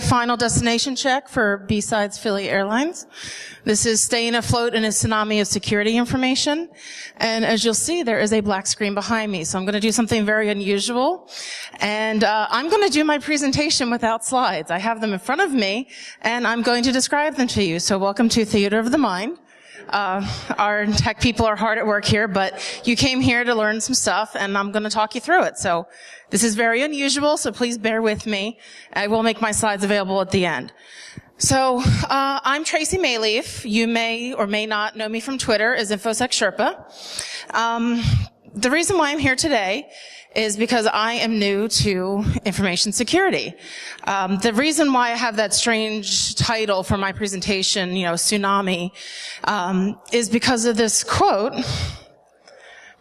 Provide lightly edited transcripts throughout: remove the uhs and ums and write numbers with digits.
Final destination check for BSides Philly Airlines. This is staying afloat in a tsunami of security information. And as you'll see, there is a black screen behind me. So I'm going to do something very unusual. And I'm going to do my presentation without slides. I have them in front of me, and I'm going to describe them to you. So welcome to Theater of the Mind. Our tech people are hard at work here, but you came here to learn some stuff, and I'm going to talk you through it. So this is very unusual, so please bear with me. I will make my slides available at the end. So I'm Tracy Maleeff. You may or may not know me from Twitter as InfoSec Sherpa. The reason why I'm here today is because I am new to information security. The reason why I have that strange title for my presentation, Tsunami, is because of this quote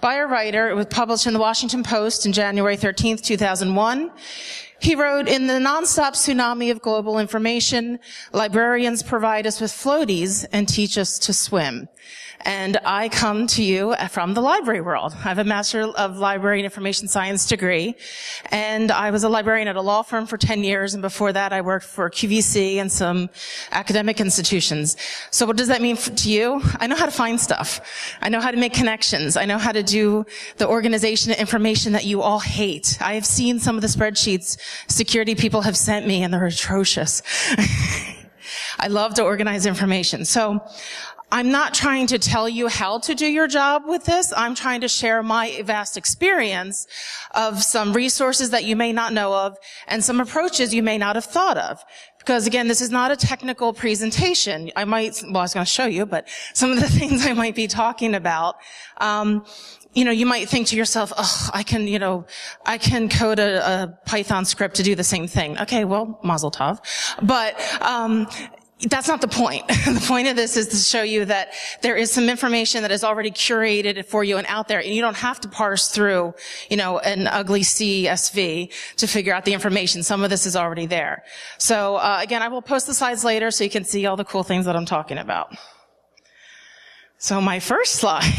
by a writer. It was published in the Washington Post on January 13th, 2001. He wrote, "In the nonstop tsunami of global information, librarians provide us with floaties and teach us to swim." And I come to you from the library world. I have a Master of Library and Information Science degree, and I was a librarian at a law firm for 10 years, and before that I worked for QVC and some academic institutions. So what does that mean to you? I know how to find stuff. I know how to make connections. I know how to do the organization of information that you all hate. I have seen some of the spreadsheets security people have sent me, and they're atrocious. I love to organize information. So I'm not trying to tell you how to do your job with this. I'm trying to share my vast experience of some resources that you may not know of and some approaches you may not have thought of. Because again, this is not a technical presentation. I was going to show you, but some of the things I might be talking about, you might think to yourself, oh, I can code a Python script to do the same thing. Okay, well, mazel tov. But, that's not the point. The point of this is to show you that there is some information that is already curated for you and out there, and you don't have to parse through, an ugly CSV to figure out the information. Some of this is already there. So, again, I will post the slides later so you can see all the cool things that I'm talking about. So my first slide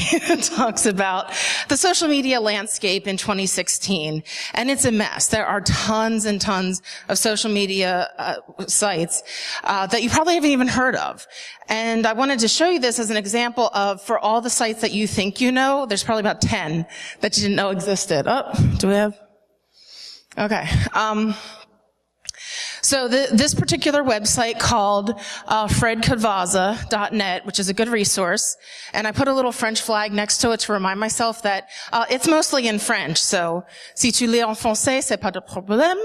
talks about the social media landscape in 2016, and it's a mess. There are tons and tons of social media sites that you probably haven't even heard of. And I wanted to show you this as an example of, for all the sites that you think you know, there's probably about 10 that you didn't know existed. Oh, do we have? Okay. So this particular website called fredcadvaza.net, which is a good resource, and I put a little French flag next to it to remind myself that it's mostly in French. So, si tu lis en français, c'est pas de problème.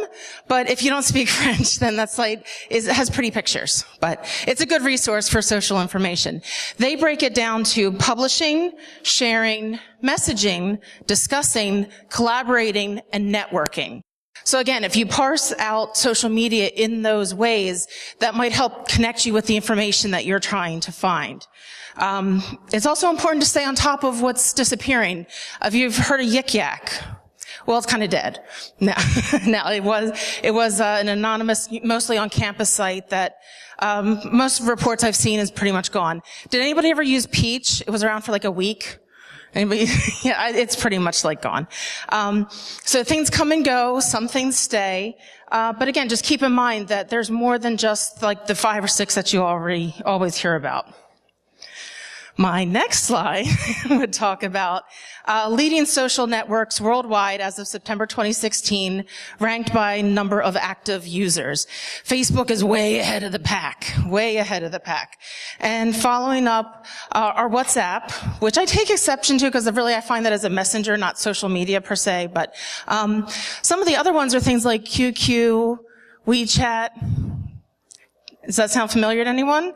But if you don't speak French, then that site has pretty pictures. But it's a good resource for social information. They break it down to publishing, sharing, messaging, discussing, collaborating, and networking. So again, if you parse out social media in those ways, that might help connect you with the information that you're trying to find. It's also important to stay on top of what's disappearing. If you've heard of Yik Yak, well, it's kind of dead. No, it was an anonymous, mostly on campus site that most reports I've seen is pretty much gone. Did anybody ever use Peach? It was around for like a week. Anybody? Yeah, it's pretty much like gone. So things come and go, some things stay. But again, just keep in mind that there's more than just like the 5 or 6 that you always hear about. My next slide would talk about leading social networks worldwide as of September 2016, ranked by number of active users. Facebook is way ahead of the pack, way ahead of the pack. And following up our WhatsApp, which I take exception to because I find that as a messenger, not social media per se, but some of the other ones are things like QQ, WeChat. Does that sound familiar to anyone?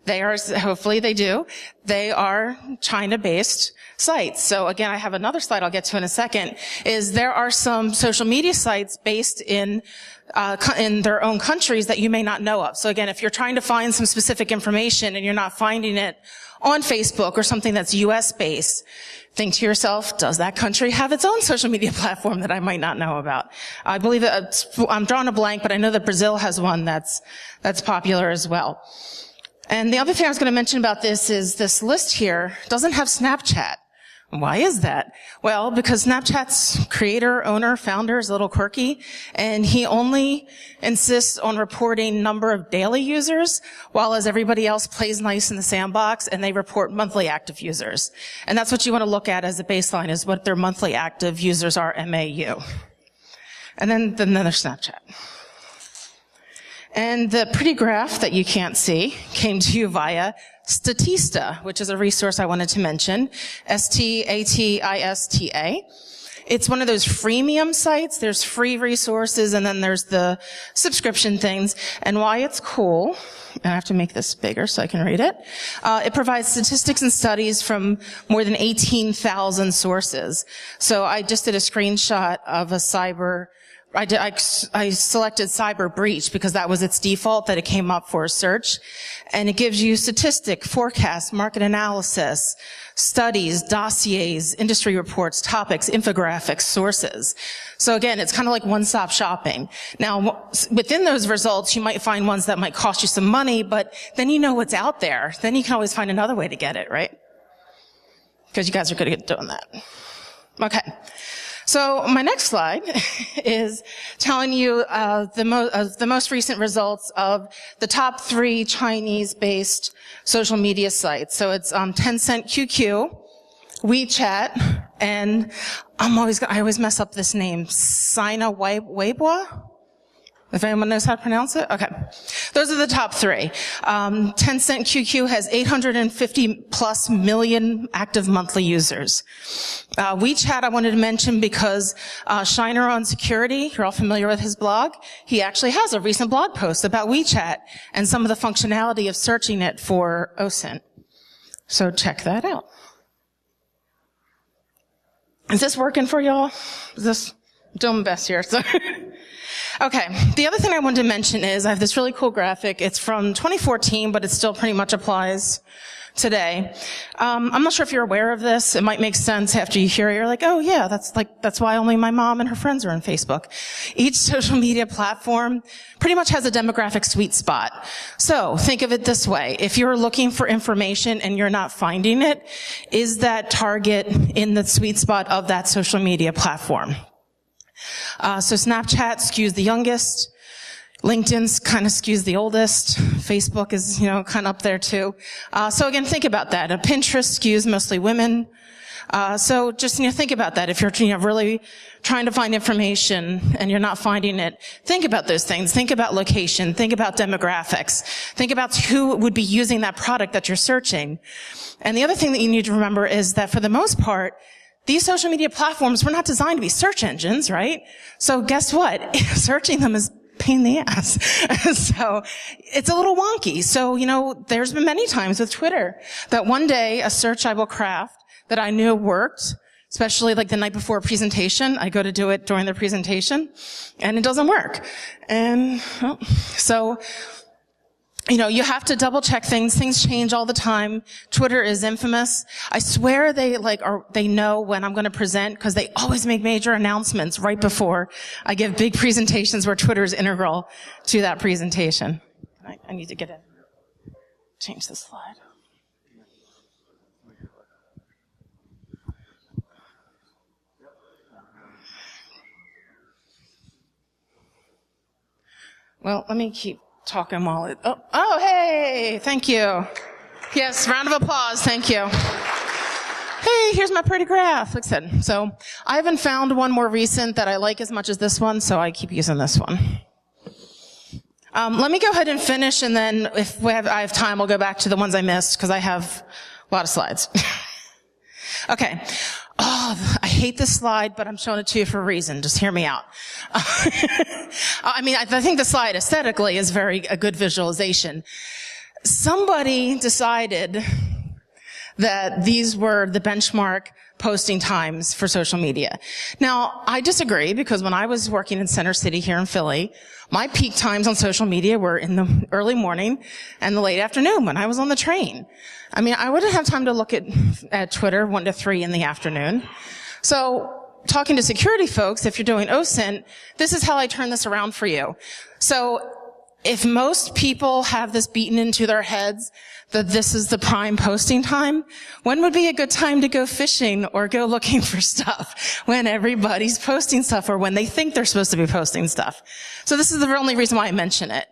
They are, hopefully they do. They are China-based sites. So again, I have another slide I'll get to in a second, is there are some social media sites based in their own countries that you may not know of. So again, if you're trying to find some specific information and you're not finding it on Facebook or something that's US-based, think to yourself, does that country have its own social media platform that I might not know about? I believe that I'm drawing a blank, but I know that Brazil has one that's popular as well. And the other thing I was going to mention about this is this list here doesn't have Snapchat, Why is that? Well, because Snapchat's creator, owner, founder is a little quirky, and he only insists on reporting number of daily users, while as everybody else plays nice in the sandbox, and they report monthly active users. And that's what you want to look at as a baseline, is what their monthly active users are, MAU. And then there's Snapchat. And the pretty graph that you can't see came to you via Statista, which is a resource I wanted to mention, Statista. It's one of those freemium sites. There's free resources, and then there's the subscription things. And why it's cool, and I have to make this bigger so I can read it, it provides statistics and studies from more than 18,000 sources. So I just did a screenshot of a I selected cyber breach because that was its default that it came up for a search. And it gives you statistic, forecast, market analysis, studies, dossiers, industry reports, topics, infographics, sources. So again, it's kind of like one-stop shopping. Now, within those results, you might find ones that might cost you some money, but then you know what's out there. Then you can always find another way to get it, right? Because you guys are good at doing that. Okay. So my next slide is telling you the most recent results of the top 3 Chinese-based social media sites. So it's Tencent QQ, WeChat, and I always mess up this name, Sina Weibo. If anyone knows how to pronounce it? Okay. Those are the top 3. Tencent QQ has 850 plus million active monthly users. WeChat I wanted to mention because Shiner on Security, you're all familiar with his blog, he actually has a recent blog post about WeChat and some of the functionality of searching it for OSINT. So check that out. Is this working for y'all? Is this doing my best here? So okay, the other thing I wanted to mention is I have this really cool graphic. It's from 2014, but it still pretty much applies today. I'm not sure if you're aware of this. It might make sense after you hear it. You're like, oh yeah, that's why only my mom and her friends are on Facebook. Each social media platform pretty much has a demographic sweet spot. So think of it this way. If you're looking for information and you're not finding it, is that target in the sweet spot of that social media platform? So Snapchat skews the youngest. LinkedIn's kind of skews the oldest. Facebook is, kind of up there too. So again, think about that. Pinterest skews mostly women. So just, think about that. If you're, really trying to find information and you're not finding it, think about those things. Think about location. Think about demographics. Think about who would be using that product that you're searching. And the other thing that you need to remember is that for the most part, these social media platforms were not designed to be search engines, right? So guess what? Searching them is a pain in the ass. So it's a little wonky. So, there's been many times with Twitter that one day a search I will craft that I knew worked, especially like the night before a presentation. I go to do it during the presentation and it doesn't work. And so you have to double check things. Things change all the time. Twitter is infamous. I swear they know when I'm going to present because they always make major announcements right before I give big presentations where Twitter is integral to that presentation. I need to get in. Change the slide. Well, let me keep talking while it, oh, hey, thank you. Yes, round of applause, thank you. Hey, here's my pretty graph, like I said. So I haven't found one more recent that I like as much as this one, so I keep using this one. Let me go ahead and finish, and then if I have time, I'll go back to the ones I missed, because I have a lot of slides. Okay. Oh, I hate this slide, but I'm showing it to you for a reason. Just hear me out. I think the slide aesthetically is a good visualization. Somebody decided that these were the benchmark posting times for social media. Now, I disagree, because when I was working in Center City here in Philly, my peak times on social media were in the early morning and the late afternoon when I was on the train. I wouldn't have time to look at Twitter 1 to 3 in the afternoon. So, talking to security folks, if you're doing OSINT, this is how I turn this around for you. So, if most people have this beaten into their heads that this is the prime posting time, when would be a good time to go fishing or go looking for stuff? When everybody's posting stuff or when they think they're supposed to be posting stuff. So this is the only reason why I mention it,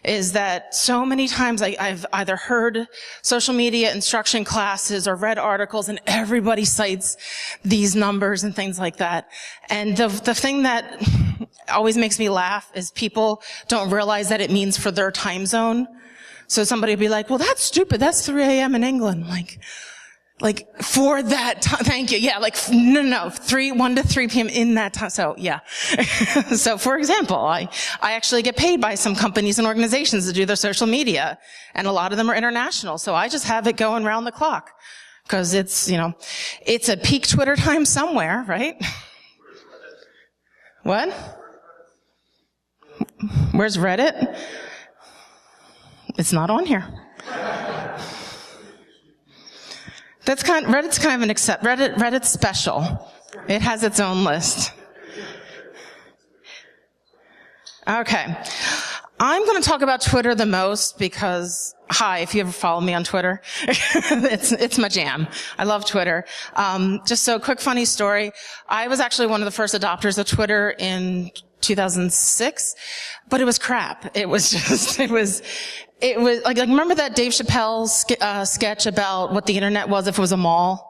is that so many times I've either heard social media instruction classes or read articles and everybody cites these numbers and things like that. And the thing that always makes me laugh is people don't realize that it means for their time zone. So somebody will be like, well, that's stupid. That's 3 a.m. in England. Like for that time. Thank you. Yeah. No. 1 to 3 p.m. in that time. So yeah. So for example, I actually get paid by some companies and organizations to do their social media, and a lot of them are international. So I just have it going round the clock because it's a peak Twitter time somewhere, right? What? Where's Reddit? It's not on here. Reddit's kind of an Reddit's special. It has its own list. Okay. I'm going to talk about Twitter the most because, if you ever follow me on Twitter, it's my jam. I love Twitter. Just so quick funny story. I was actually one of the first adopters of Twitter in 2006, but it was crap. It was like remember that Dave Chappelle sketch about what the internet was if it was a mall?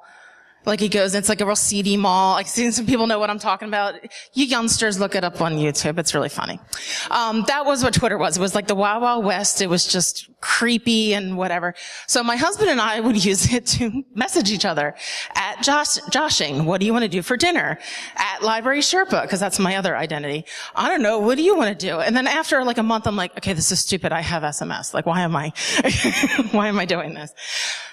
Like he goes, it's like a real seedy mall. Like some people know what I'm talking about. You youngsters look it up on YouTube. It's really funny. That was what Twitter was. It was like the Wild Wild West. It was just creepy and whatever. So my husband and I would use it to message each other at Joshing. What do you want to do for dinner? At Library Sherpa, because that's my other identity. I don't know. What do you want to do? And then after like a month, I'm like, okay, this is stupid. I have SMS. Like, why am I doing this?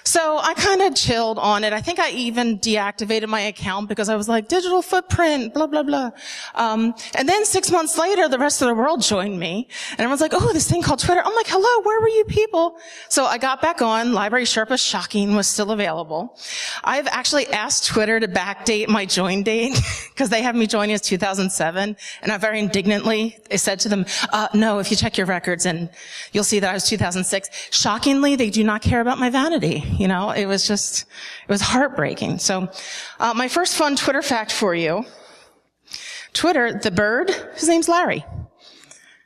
So I kind of chilled on it. I think I even deactivated my account because I was like, digital footprint, blah, blah, blah. And then 6 months later, the rest of the world joined me. And everyone's like, oh, this thing called Twitter. I'm like, hello, where were you people? So I got back on. Library Sherpa, shocking, was still available. I've actually asked Twitter to backdate my join date because they have me joining as 2007. And I very indignantly said to them, no, if you check your records and you'll see that I was 2006. Shockingly, they do not care about my vanity. It was heartbreaking. So, my first fun Twitter fact for you. Twitter, the bird, his name's Larry.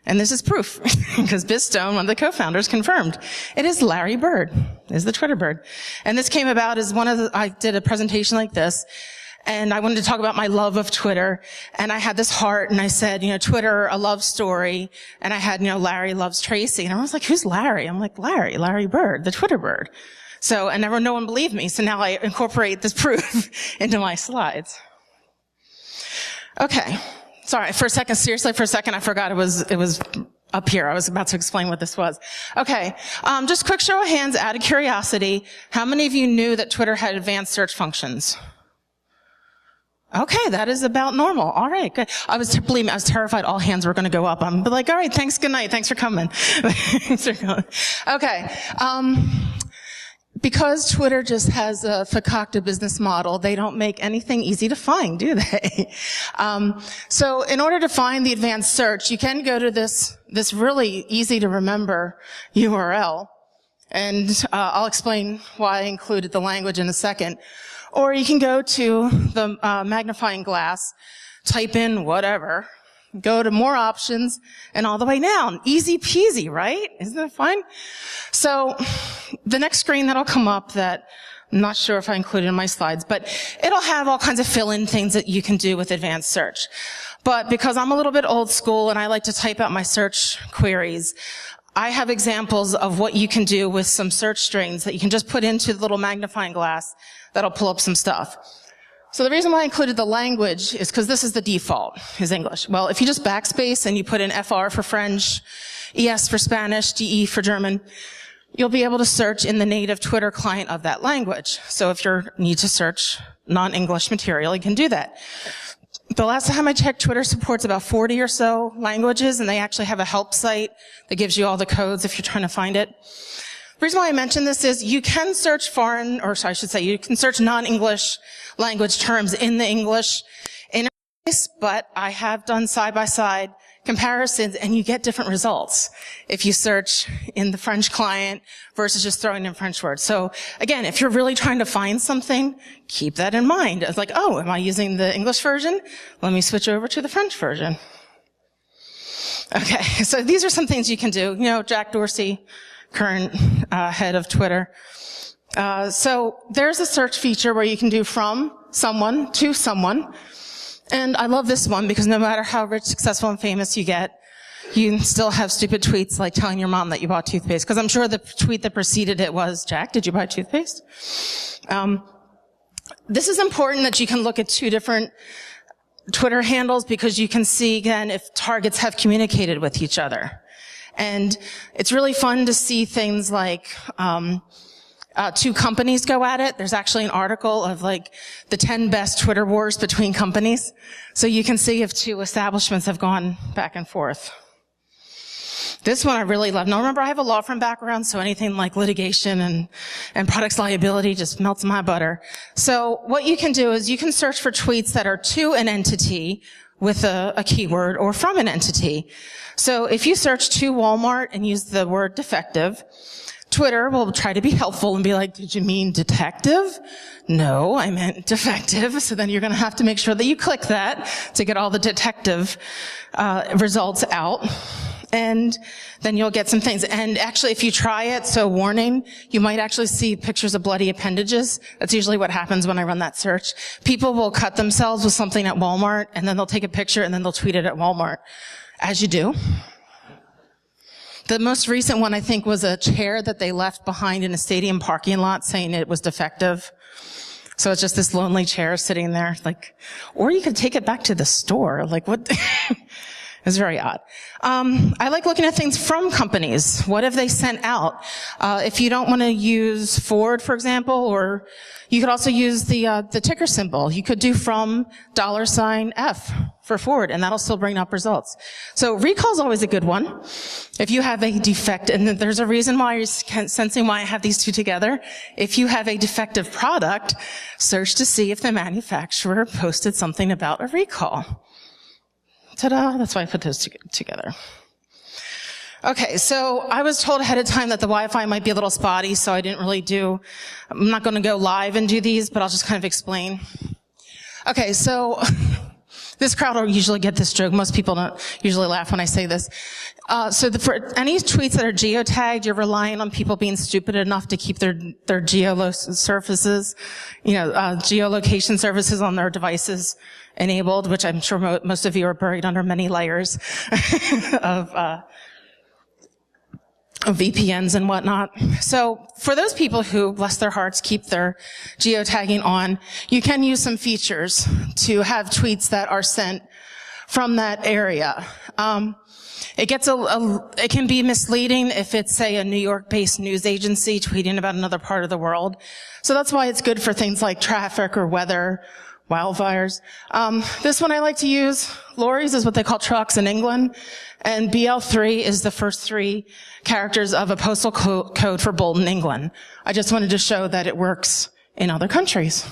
And this is proof, because Biz Stone, one of the co-founders, confirmed. It is Larry Bird, is the Twitter bird. And this came about as I did a presentation like this, and I wanted to talk about my love of Twitter, and I had this heart, and I said, Twitter, a love story, and I had, Larry loves Tracy, and everyone's like, who's Larry? I'm like, Larry Bird, the Twitter bird. So, and no one believed me, so now I incorporate this proof into my slides. Okay. Sorry, seriously, for a second, I forgot it was up here. I was about to explain what this was. Okay. Just quick show of hands, out of curiosity. How many of you knew that Twitter had advanced search functions? Okay, that is about normal. All right, good. Believe me, I was terrified all hands were going to go up. I'm like, all right, thanks, good night, thanks for coming. Okay. Because Twitter just has a fakakta business model, they don't make anything easy to find, do they? So in order to find the advanced search, you can go to this really easy to remember URL. And I'll explain why I included the language in a second. Or you can go to the magnifying glass, type in whatever, go to more options, and all the way down. Easy peasy, right? Isn't that fun? So the next screen that'll come up that I'm not sure if I included in my slides, but it'll have all kinds of fill-in things that you can do with advanced search. But because I'm a little bit old school and I like to type out my search queries, I have examples of what you can do with some search strings that you can just put into the little magnifying glass that'll pull up some stuff. So the reason why I included the language is because this is the default, is English. Well, if you just backspace and you put in FR for French, ES for Spanish, DE for German, you'll be able to search in the native Twitter client of that language. So if you need to search non-English material, you can do that. The last time I checked, Twitter supports about 40 or so languages, and they actually have a help site that gives you all the codes if you're trying to find it. The reason why I mention this is you can search you can search non-English language terms in the English interface, but I have done side-by-side comparisons, and you get different results if you search in the French client versus just throwing in French words. So again, if you're really trying to find something, keep that in mind. It's like, oh, am I using the English version? Let me switch over to the French version. Okay, so these are some things you can do. You know, Jack Dorsey, current head of Twitter. So there's a search feature where you can do from someone to someone. And I love this one because no matter how rich, successful, and famous you get, you still have stupid tweets like telling your mom that you bought toothpaste. Because I'm sure the tweet that preceded it was, Jack, did you buy toothpaste? This is important that you can look at two different Twitter handles because you can see, again, if targets have communicated with each other. And it's really fun to see things like two companies go at it. There's actually an article of like the 10 best Twitter wars between companies. So you can see if two establishments have gone back and forth. This one I really love. Now remember, I have a law firm background, so anything like litigation and products liability just melts my butter. So what you can do is you can search for tweets that are to an entity with a keyword or from an entity. So if you search to Walmart and use the word defective, Twitter will try to be helpful and be like, did you mean detective? No, I meant defective. So then you're going to have to make sure that you click that to get all the detective results out. And then you'll get some things. And actually, if you try it, so warning, you might actually see pictures of bloody appendages. That's usually what happens when I run that search. People will cut themselves with something at Walmart, and then they'll take a picture, and then they'll tweet it at Walmart, as you do. The most recent one, I think, was a chair that they left behind in a stadium parking lot saying it was defective. So it's just this lonely chair sitting there, like, or you could take it back to the store. Like, what? It's very odd. I like looking at things from companies. What have they sent out? If you don't want to use Ford, for example, or you could also use the ticker symbol. You could do from $F for Ford, and that'll still bring up results. So recall is always a good one. If you have a defect, and there's a reason why you're sensing why I have these two together. If you have a defective product, search to see if the manufacturer posted something about a recall. Ta-da, that's why I put those together. Okay, so I was told ahead of time that the Wi-Fi might be a little spotty, so I didn't really I'm not going to go live and do these, but I'll just kind of explain. Okay, so this crowd will usually get this joke. Most people don't usually laugh when I say this. For any tweets that are geotagged, you're relying on people being stupid enough to keep their geolocation services on their devices enabled, which I'm sure most of you are buried under many layers of VPNs and whatnot. So for those people who, bless their hearts, keep their geotagging on, you can use some features to have tweets that are sent from that area. It can be misleading if it's, say, a New York-based news agency tweeting about another part of the world. So that's why it's good for things like traffic or weather, wildfires. This one I like to use. Lorries is what they call trucks in England. And BL3 is the first 3 characters of a postal code for Bolton, England. I just wanted to show that it works in other countries.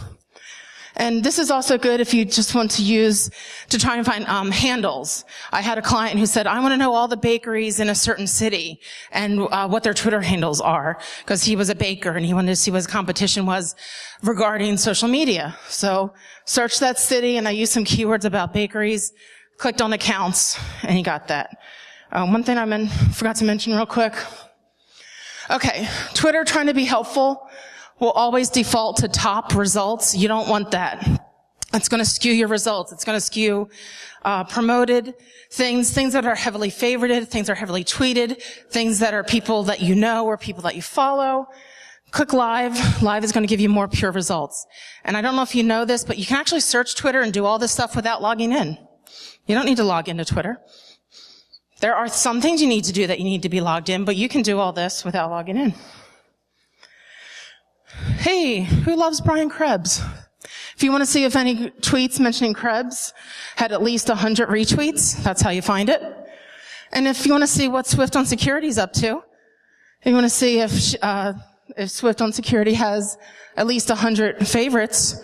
And this is also good if you just want to try and find handles. I had a client who said, I want to know all the bakeries in a certain city and what their Twitter handles are, because he was a baker and he wanted to see what his competition was regarding social media. So searched that city, and I used some keywords about bakeries, clicked on accounts, and he got that. One thing I forgot to mention real quick. Okay, Twitter trying to be helpful will always default to top results. You don't want that. It's going to skew your results. It's going to skew promoted things that are heavily favorited, things that are heavily tweeted, things that are people that you know or people that you follow. Click live. Live is going to give you more pure results. And I don't know if you know this, but you can actually search Twitter and do all this stuff without logging in. You don't need to log into Twitter. There are some things you need to do that you need to be logged in, but you can do all this without logging in. Hey, who loves Brian Krebs? If you want to see if any tweets mentioning Krebs had at least 100 retweets, that's how you find it. And if you want to see what Swift on Security is up to, if you want to see if Swift on Security has at least 100 favorites,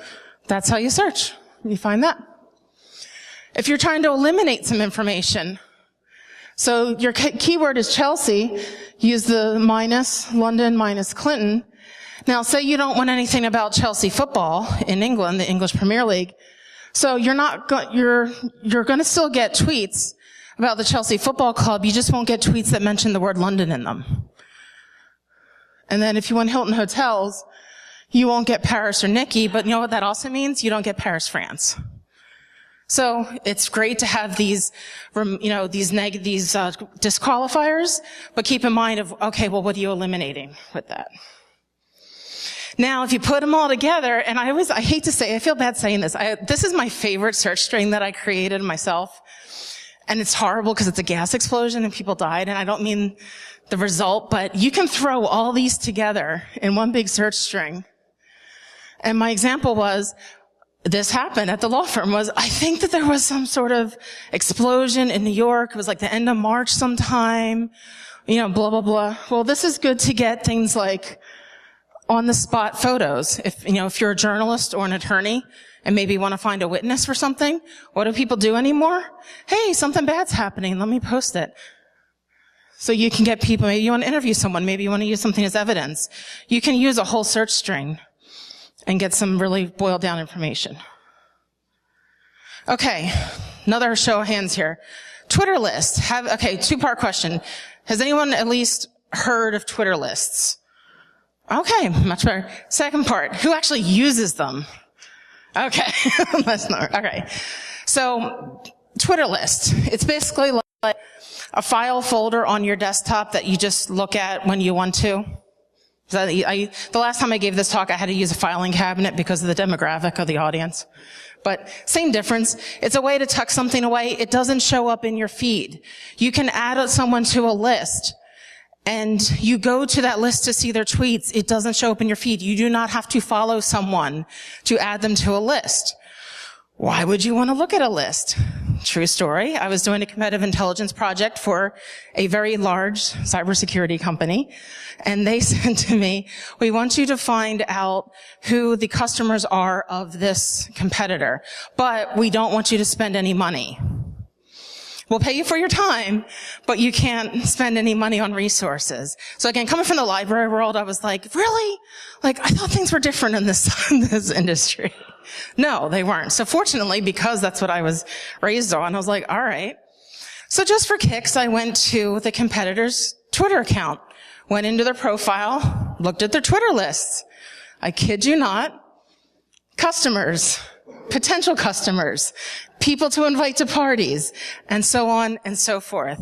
that's how you search. You find that. If you're trying to eliminate some information, So your keyword is Chelsea. Use the minus London minus Clinton. Now, say you don't want anything about Chelsea football in England, the English Premier League. So you're going to still get tweets about the Chelsea Football Club. You just won't get tweets that mention the word London in them. And then if you want Hilton Hotels, you won't get Paris or Nikki, but you know what that also means? You don't get Paris, France. So it's great to have these disqualifiers, but keep in mind okay, well, what are you eliminating with that? Now, if you put them all together, and I hate to say, I feel bad saying this. This is my favorite search string that I created myself. And it's horrible because it's a gas explosion and people died. And I don't mean the result, but you can throw all these together in one big search string. And my example was, this happened at the law firm, I think that there was some sort of explosion in New York. It was like the end of March sometime, blah, blah, blah. Well, this is good to get things like on-the-spot photos. If you're a journalist or an attorney and maybe want to find a witness for something, what do people do anymore? Hey, something bad's happening. Let me post it. So you can get people, maybe you want to interview someone, maybe you want to use something as evidence. You can use a whole search string and get some really boiled down information. Okay, another show of hands here. Twitter lists. Two-part question. Has anyone at least heard of Twitter lists? Okay, much better. Second part, who actually uses them? Okay, let's not. Okay, so Twitter list. It's basically like a file folder on your desktop that you just look at when you want to. The last time I gave this talk, I had to use a filing cabinet because of the demographic of the audience. But same difference. It's a way to tuck something away. It doesn't show up in your feed. You can add someone to a list, and you go to that list to see their tweets. It doesn't show up in your feed. You do not have to follow someone to add them to a list. Why would you want to look at a list? True story. I was doing a competitive intelligence project for a very large cybersecurity company, and they said to me, we want you to find out who the customers are of this competitor, but we don't want you to spend any money. We'll pay you for your time, but you can't spend any money on resources. So again, coming from the library world, I was like, really? I thought things were different in this industry. No, they weren't. So fortunately, because that's what I was raised on, I was like, all right. So just for kicks, I went to the competitor's Twitter account, went into their profile, looked at their Twitter lists. I kid you not. Customers, potential customers, people to invite to parties, and so on and so forth.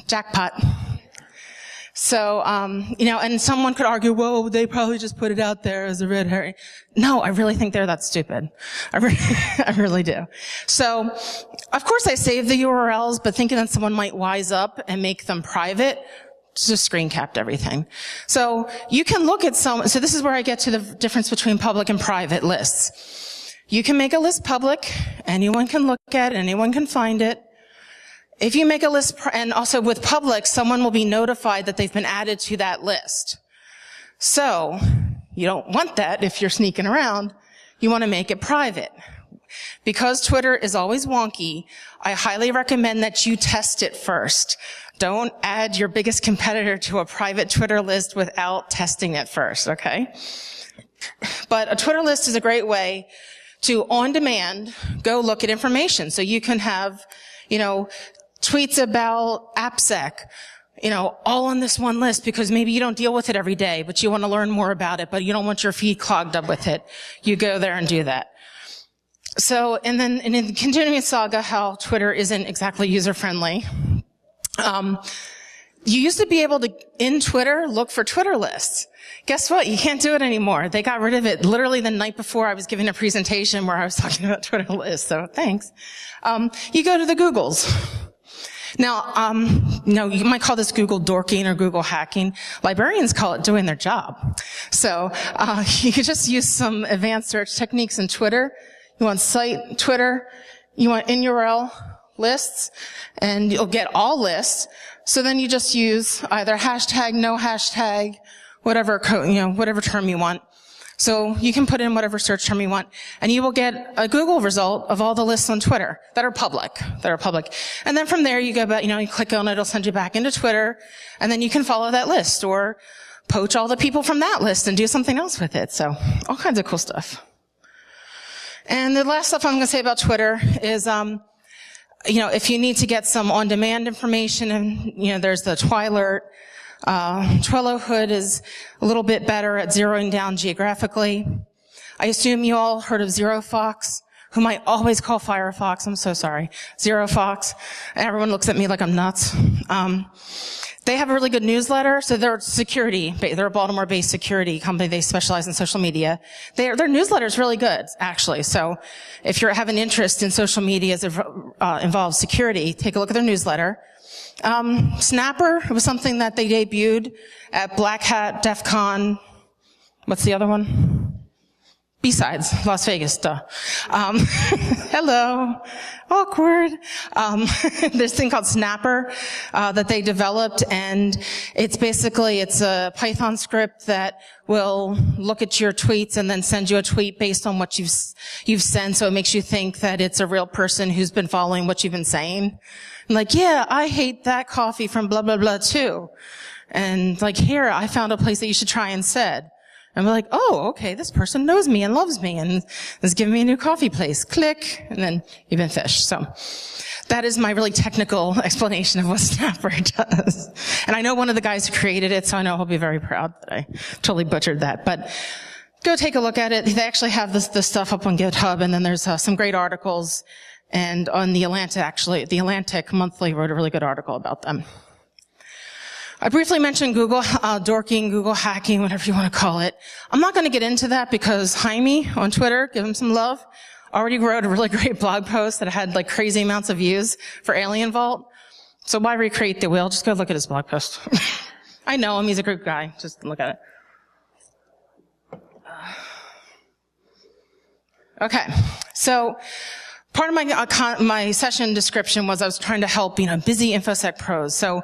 Jackpot. So, and someone could argue, whoa, they probably just put it out there as a red herring. No, I really think they're that stupid. I really do. So, of course I saved the URLs, but thinking that someone might wise up and make them private, just screen capped everything. So, you can look at so this is where I get to the difference between public and private lists. You can make a list public, anyone can look at it, anyone can find it. If you make a list, and also with public, someone will be notified that they've been added to that list. So, you don't want that if you're sneaking around. You want to make it private. Because Twitter is always wonky, I highly recommend that you test it first. Don't add your biggest competitor to a private Twitter list without testing it first, okay? But a Twitter list is a great way to, on demand, go look at information. So you can have, tweets about AppSec, all on this one list because maybe you don't deal with it every day, but you want to learn more about it, but you don't want your feed clogged up with it. You go there and do that. So, and then in the continuing saga, how Twitter isn't exactly user-friendly, you used to be able to, in Twitter, look for Twitter lists. Guess what? You can't do it anymore. They got rid of it literally the night before I was giving a presentation where I was talking about Twitter lists, so thanks. You go to the Googles. Now, you might call this Google dorking or Google hacking. Librarians call it doing their job. So, you could just use some advanced search techniques in Twitter. You want site, Twitter, you want in URL lists, and you'll get all lists. So then you just use either hashtag, no hashtag, whatever term you want. So you can put in whatever search term you want, and you will get a Google result of all the lists on Twitter that are public. And then from there, you go back, you click on it, it'll send you back into Twitter, and then you can follow that list, or poach all the people from that list and do something else with it. So all kinds of cool stuff. And the last stuff I'm going to say about Twitter is, if you need to get some on-demand information, and, there's the Twilert. Trello Hood is a little bit better at zeroing down geographically. I assume you all heard of ZeroFox, whom I always call Firefox. I'm so sorry. ZeroFox. Everyone looks at me like I'm nuts. They have a really good newsletter. So they're they're a Baltimore-based security company. They specialize in social media. Their newsletter is really good, actually. So if you have an interest in social media as it involves security, take a look at their newsletter. Snapper, it was something that they debuted at Black Hat, DEF CON. What's the other one? BSides, Las Vegas, duh. Hello. Awkward. There's a thing called Snapper, that they developed, and it's a Python script that will look at your tweets and then send you a tweet based on what you've sent, so it makes you think that it's a real person who's been following what you've been saying. Like, yeah, I hate that coffee from blah, blah, blah, too. And here, I found a place that you should try instead. And we're like, oh, okay, this person knows me and loves me and is giving me a new coffee place. Click, and then you've been fished. So that is my really technical explanation of what Snapper does. And I know one of the guys who created it, so I know he'll be very proud that I totally butchered that. But go take a look at it. They actually have this stuff up on GitHub, and then there's some great articles. And on The Atlantic Monthly wrote a really good article about them. I briefly mentioned Google dorking, Google hacking, whatever you want to call it. I'm not going to get into that because Jaime on Twitter, give him some love, already wrote a really great blog post that had crazy amounts of views for Alien Vault. So why recreate the wheel? Just go look at his blog post. I know him, he's a great guy. Just look at it. Okay, so part of my session description was I was trying to help, busy InfoSec pros. So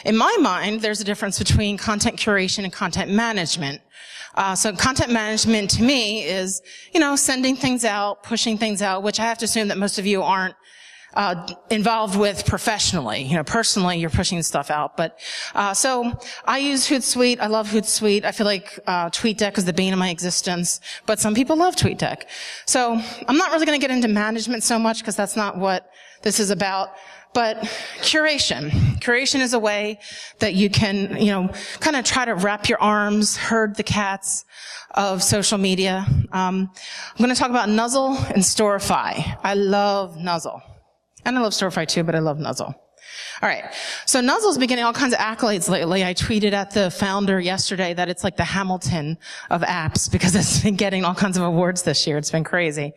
in my mind, there's a difference between content curation and content management. So content management to me is, sending things out, pushing things out, which I have to assume that most of you aren't involved with professionally. Personally, you're pushing stuff out. But so I use Hootsuite. I love Hootsuite. I feel like TweetDeck is the bane of my existence. But some people love TweetDeck. So I'm not really going to get into management so much because that's not what this is about. But curation. Curation is a way that you can, kind of try to wrap your arms, herd the cats of social media. I'm going to talk about Nuzzle and Storify. I love Nuzzle. And I love Storify too, but I love Nuzzle. All right. So Nuzzle's been getting all kinds of accolades lately. I tweeted at the founder yesterday that it's like the Hamilton of apps because it's been getting all kinds of awards this year. It's been crazy.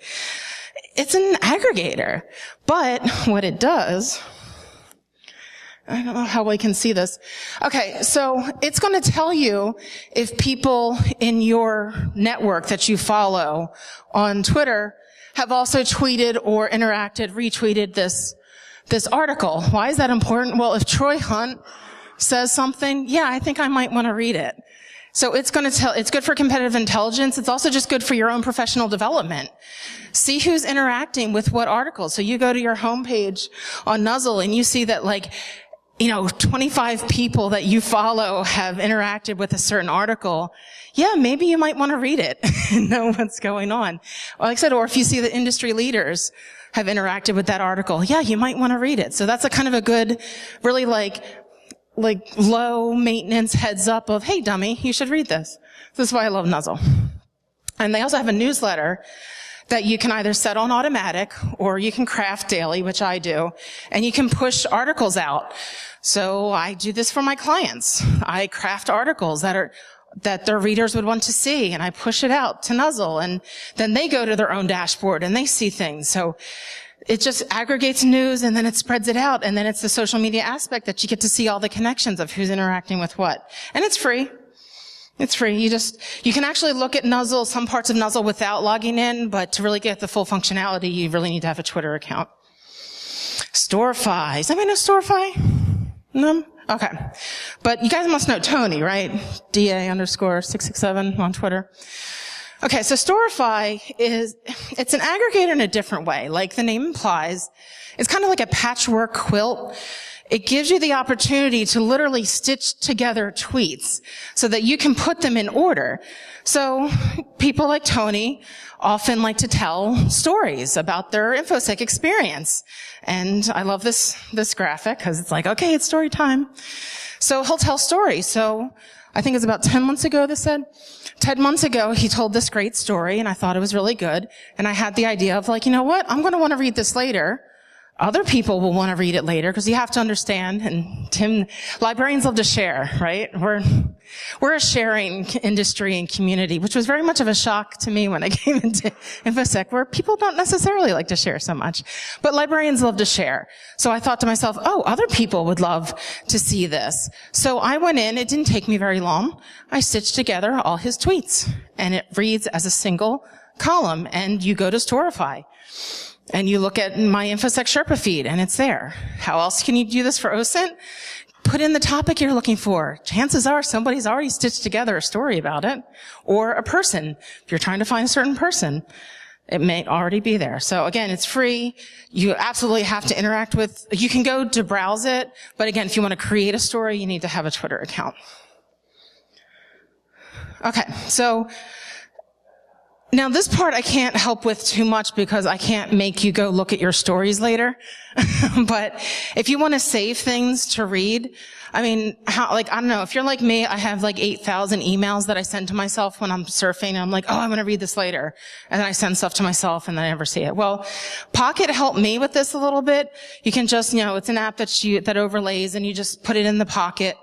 It's an aggregator. But what it does, I don't know how we can see this. Okay, so it's going to tell you if people in your network that you follow on Twitter have also tweeted or interacted, retweeted this article. Why is that important? Well, if Troy Hunt says something, yeah, I think I might want to read it. So it's good for competitive intelligence. It's also just good for your own professional development. See who's interacting with what articles. So you go to your homepage on Nuzzle and you see that 25 people that you follow have interacted with a certain article. Yeah, maybe you might want to read it and know what's going on. Like I said, or if you see the industry leaders have interacted with that article, yeah, you might want to read it. So that's a kind of a good, really low maintenance heads up of, hey dummy, you should read this. This is why I love Nuzzle. And they also have a newsletter that you can either set on automatic or you can craft daily, which I do, and you can push articles out. So I do this for my clients. I craft articles that their readers would want to see, and I push it out to Nuzzle, and then they go to their own dashboard and they see things. So it just aggregates news and then it spreads it out, and then it's the social media aspect that you get to see all the connections of who's interacting with what. And it's free. It's free. You can actually look at Nuzzle, some parts of Nuzzle without logging in, but to really get the full functionality, you really need to have a Twitter account. Storify. Does anybody know Storify? No? Okay. But you guys must know Tony, right? DA_667 on Twitter. Okay, so Storify it's an aggregator in a different way. Like the name implies, it's kind of like a patchwork quilt. It gives you the opportunity to literally stitch together tweets so that you can put them in order. So people like Tony often like to tell stories about their InfoSec experience. And I love this graphic because it's like, okay, it's story time. So he'll tell stories. So I think it's about 10 months ago, this said. 10 months ago, he told this great story, and I thought it was really good. And I had the idea of like, you know what? I'm going to want to read this later. Other people will want to read it later because you have to understand, and Tim, librarians love to share, right? We're a sharing industry and community, which was very much of a shock to me when I came into InfoSec, where people don't necessarily like to share so much. But librarians love to share. So I thought to myself, oh, other people would love to see this. So I went in, it didn't take me very long. I stitched together all his tweets, and it reads as a single column, and you go to Storify. And you look at my InfoSec Sherpa feed, and it's there. How else can you do this for OSINT? Put in the topic you're looking for. Chances are somebody's already stitched together a story about it, or a person. If you're trying to find a certain person, it may already be there. So again, it's free. You absolutely have to interact with, you can go to browse it, but again, if you want to create a story, you need to have a Twitter account. Okay, so now this part I can't help with too much because I can't make you go look at your stories later. But if you want to save things to read, I mean, I don't know, if you're like me, I have like 8,000 emails that I send to myself when I'm surfing, and I'm like, oh, I'm going to read this later. And then I send stuff to myself and then I never see it. Well, Pocket helped me with this a little bit. You can just, it's an app that overlays, and you just put it in the Pocket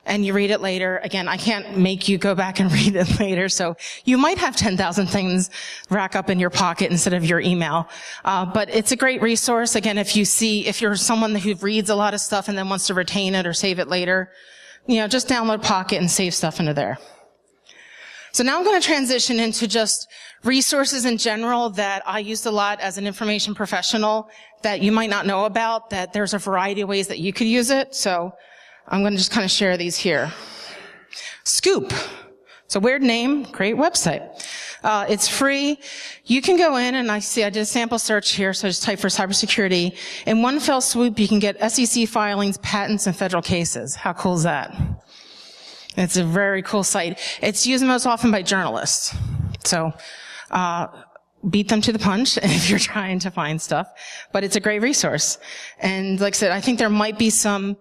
and you read it later. Again, I can't make you go back and read it later, so you might have 10,000 things rack up in your Pocket instead of your email. But it's a great resource. Again, if you're someone who reads a lot of stuff and then wants to retain it or save it later, just download Pocket and save stuff into there. So now I'm going to transition into just resources in general that I used a lot as an information professional that you might not know about, that there's a variety of ways that you could use it. So I'm going to just kind of share these here. Scoop. It's a weird name, great website. It's free. You can go in, and I did a sample search here, so just type for cybersecurity. In one fell swoop, you can get SEC filings, patents, and federal cases. How cool is that? It's a very cool site. It's used most often by journalists. So, beat them to the punch if you're trying to find stuff. But it's a great resource. And like I said, I think there might be some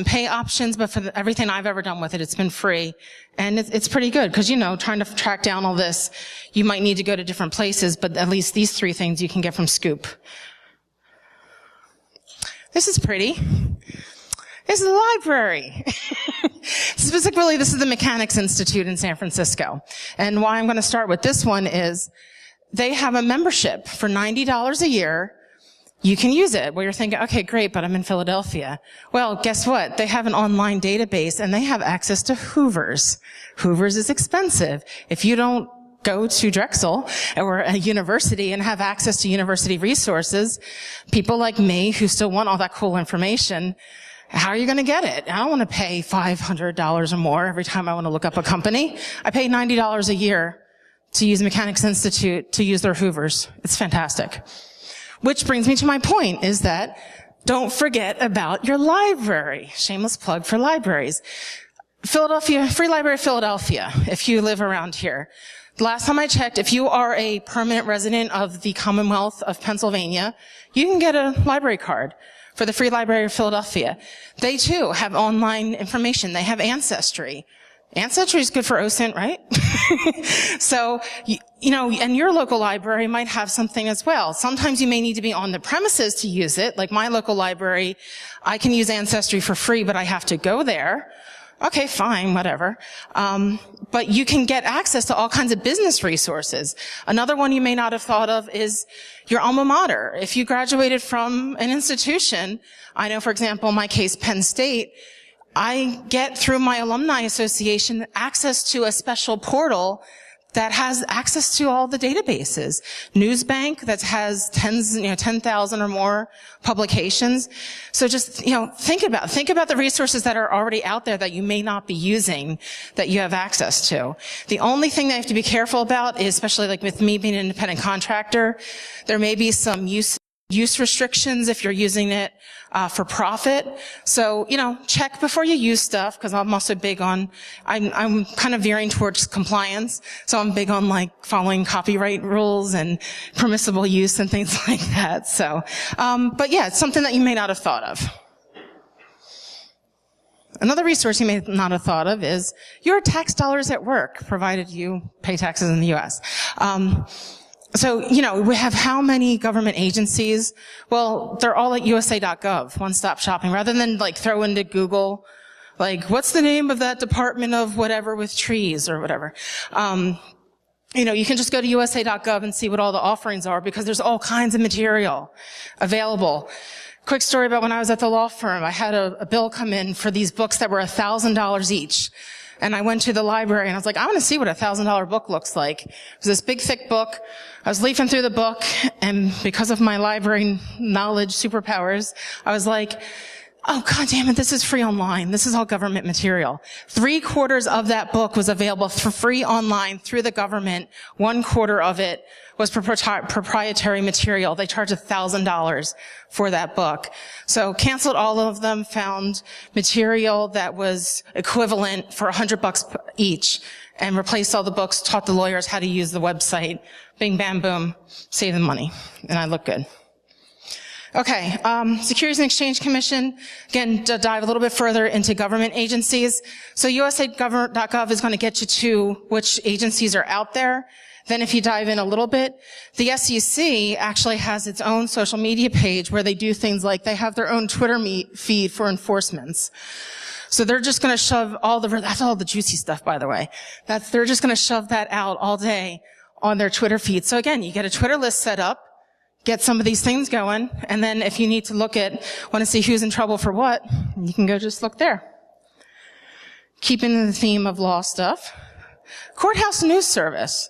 pay options, but for everything I've ever done with it, it's been free. And it's pretty good, because, trying to track down all this, you might need to go to different places, but at least these 3 things you can get from Scoop. This is pretty. This is the library. Specifically, this is the Mechanics Institute in San Francisco. And why I'm going to start with this one is they have a membership for $90 a year. You can use it. Well, you're thinking, okay, great, but I'm in Philadelphia. Well, guess what? They have an online database, and they have access to Hoovers. Hoovers is expensive. If you don't go to Drexel or a university and have access to university resources, people like me who still want all that cool information, how are you going to get it? I don't want to pay $500 or more every time I want to look up a company. I pay $90 a year to use Mechanics Institute to use their Hoovers. It's fantastic. Which brings me to my point, is that don't forget about your library. Shameless plug for libraries. Philadelphia, Free Library of Philadelphia, if you live around here. Last time I checked, if you are a permanent resident of the Commonwealth of Pennsylvania, you can get a library card for the Free Library of Philadelphia. They too have online information. They have Ancestry. Ancestry is good for OSINT, right? So, and your local library might have something as well. Sometimes you may need to be on the premises to use it. Like my local library, I can use Ancestry for free, but I have to go there. Okay, fine, whatever. But you can get access to all kinds of business resources. Another one you may not have thought of is your alma mater. If you graduated from an institution, I know, for example, in my case, Penn State, I get through my alumni association access to a special portal that has access to all the databases. Newsbank that has 10,000 or more publications. So just, think about the resources that are already out there that you may not be using, that you have access to. The only thing that you have to be careful about is, especially like with me being an independent contractor, there may be some use restrictions if you're using it for profit. So, check before you use stuff, because I'm also big on, I'm kind of veering towards compliance. So I'm big on like following copyright rules and permissible use and things like that. So, but yeah, it's something that you may not have thought of. Another resource you may not have thought of is your tax dollars at work, provided you pay taxes in the U.S. So, we have how many government agencies? Well, they're all at USA.gov, one-stop shopping, rather than like throw into Google, like, what's the name of that department of whatever with trees or whatever. You can just go to USA.gov and see what all the offerings are, because there's all kinds of material available. Quick story about when I was at the law firm. I had a bill come in for these books that were $1,000 each. And I went to the library and I was like, I want to see what a $1,000 book looks like. It was this big, thick book. I was leafing through the book, and because of my library knowledge superpowers, I was like, oh, God damn it, this is free online. This is all government material. 3/4 of that book was available for free online through the government. 1/4 of it was proprietary material. They charged $1,000 for that book. So canceled all of them, found material that was equivalent for $100 each, and replaced all the books, taught the lawyers how to use the website. Bing, bam, boom, save them money. And I look good. Okay, Securities and Exchange Commission, again, to dive a little bit further into government agencies. So USA.gov is going to get you to which agencies are out there. Then if you dive in a little bit, the SEC actually has its own social media page where they do things like they have their own Twitter feed for enforcements. So they're just going to shove that's all the juicy stuff, by the way. They're just going to shove that out all day on their Twitter feed. So again, you get a Twitter list set up, get some of these things going, and then if you need to want to see who's in trouble for what, you can go just look there. Keeping the theme of law stuff. Courthouse News Service.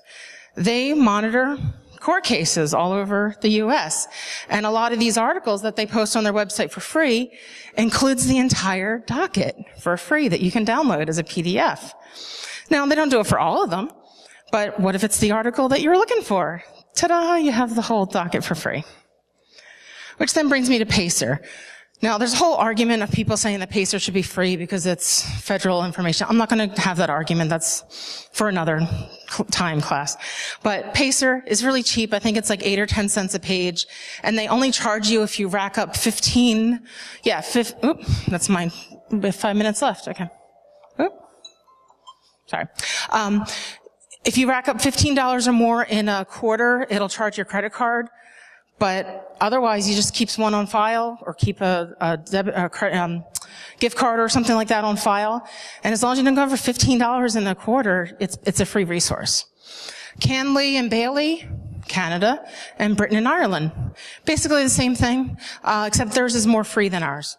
They monitor court cases all over the U.S. And a lot of these articles that they post on their website for free includes the entire docket for free that you can download as a PDF. Now, they don't do it for all of them, but what if it's the article that you're looking for? Ta-da, you have the whole docket for free. Which then brings me to PACER. Now, there's a whole argument of people saying that PACER should be free because it's federal information. I'm not going to have that argument. That's for another time class. But PACER is really cheap. I think it's like 8 or 10 cents a page. And they only charge you if you rack up 15. Yeah, that's mine. We have 5 minutes left. Okay. Oop. Sorry. If you rack up $15 or more in a quarter, it'll charge your credit card. But otherwise, you just keep one on file, or keep a gift card or something like that on file. And as long as you don't go over $15 in a quarter, it's a free resource. Canley and Bailey, Canada, and Britain and Ireland. Basically the same thing, except theirs is more free than ours.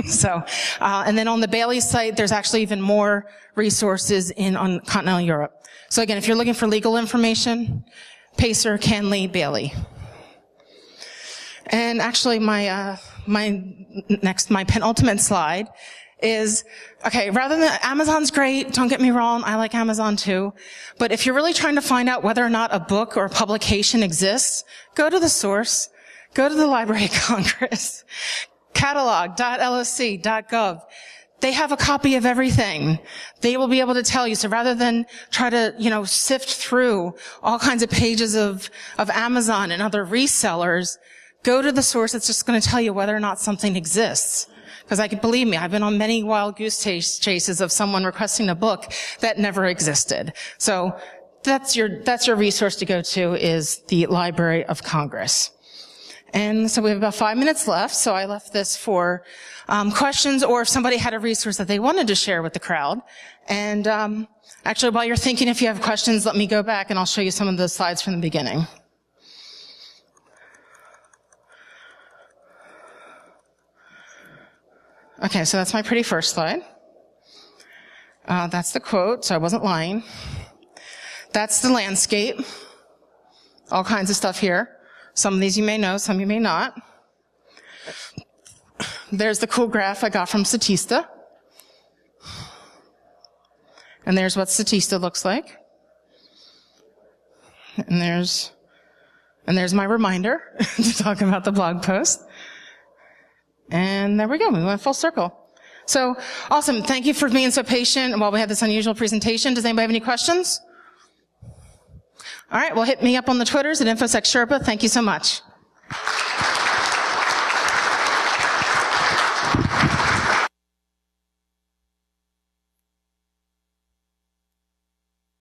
So, and then on the Bailey site, there's actually even more resources on continental Europe. So again, if you're looking for legal information, PACER, Canley, Bailey. And actually my penultimate slide is, okay, rather than, Amazon's great, don't get me wrong, I like Amazon too, but if you're really trying to find out whether or not a book or a publication exists, go to the source, go to the Library of Congress, catalog.loc.gov. They have a copy of everything. They will be able to tell you. So rather than try to, sift through all kinds of pages of Amazon and other resellers, go to the source that's just going to tell you whether or not something exists. Because believe me, I've been on many wild goose chases of someone requesting a book that never existed. So that's your resource to go to, is the Library of Congress. And so we have about 5 minutes left, so I left this for questions, or if somebody had a resource that they wanted to share with the crowd. And actually, while you're thinking, if you have questions, let me go back and I'll show you some of the slides from the beginning. Okay, so that's my pretty first slide. That's the quote, so I wasn't lying. That's the landscape. All kinds of stuff here. Some of these you may know, some you may not. There's the cool graph I got from Statista. And there's what Statista looks like. And there's my reminder to talk about the blog post. And there we go. We went full circle. So, awesome. Thank you for being so patient while we had this unusual presentation. Does anybody have any questions? All right. Well, hit me up on the Twitters at InfoSec Sherpa. Thank you so much.